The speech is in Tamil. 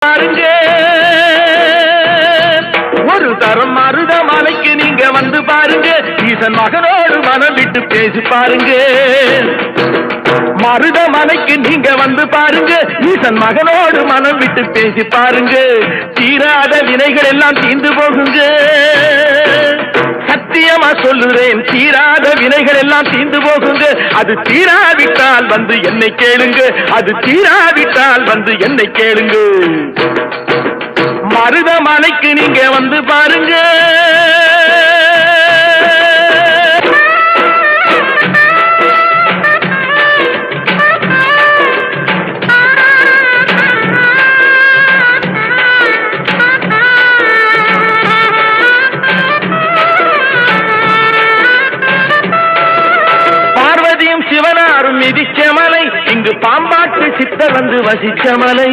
பாருங்க ஒரு தரம் மருதமலைக்கு நீங்க வந்து பாருங்க ஈசன் மகனோடு மனம் விட்டு பேசி பாருங்க மருதமலைக்கு நீங்க வந்து பாருங்க ஈசன் மகனோடு மனம் விட்டு பேசி பாருங்க தீராத வினைகள் எல்லாம் தீர்ந்து போகுங்க சத்தியமா சொல்லுறேன் தீராத வினைகள் எல்லாம் தீர்ந்து போகுங்க அது தீராவிட்டால் வந்து என்னை கேளுங்க அது தீராவிட்டால் வந்து என்னை கேளுங்க மருதமலைக்கு நீங்க வந்து பாருங்க பார்வதியும் சிவனாரும் மிதிச்ச மலை இங்கு பாம்பாட்டு சித்த வந்து வசிச்ச மலை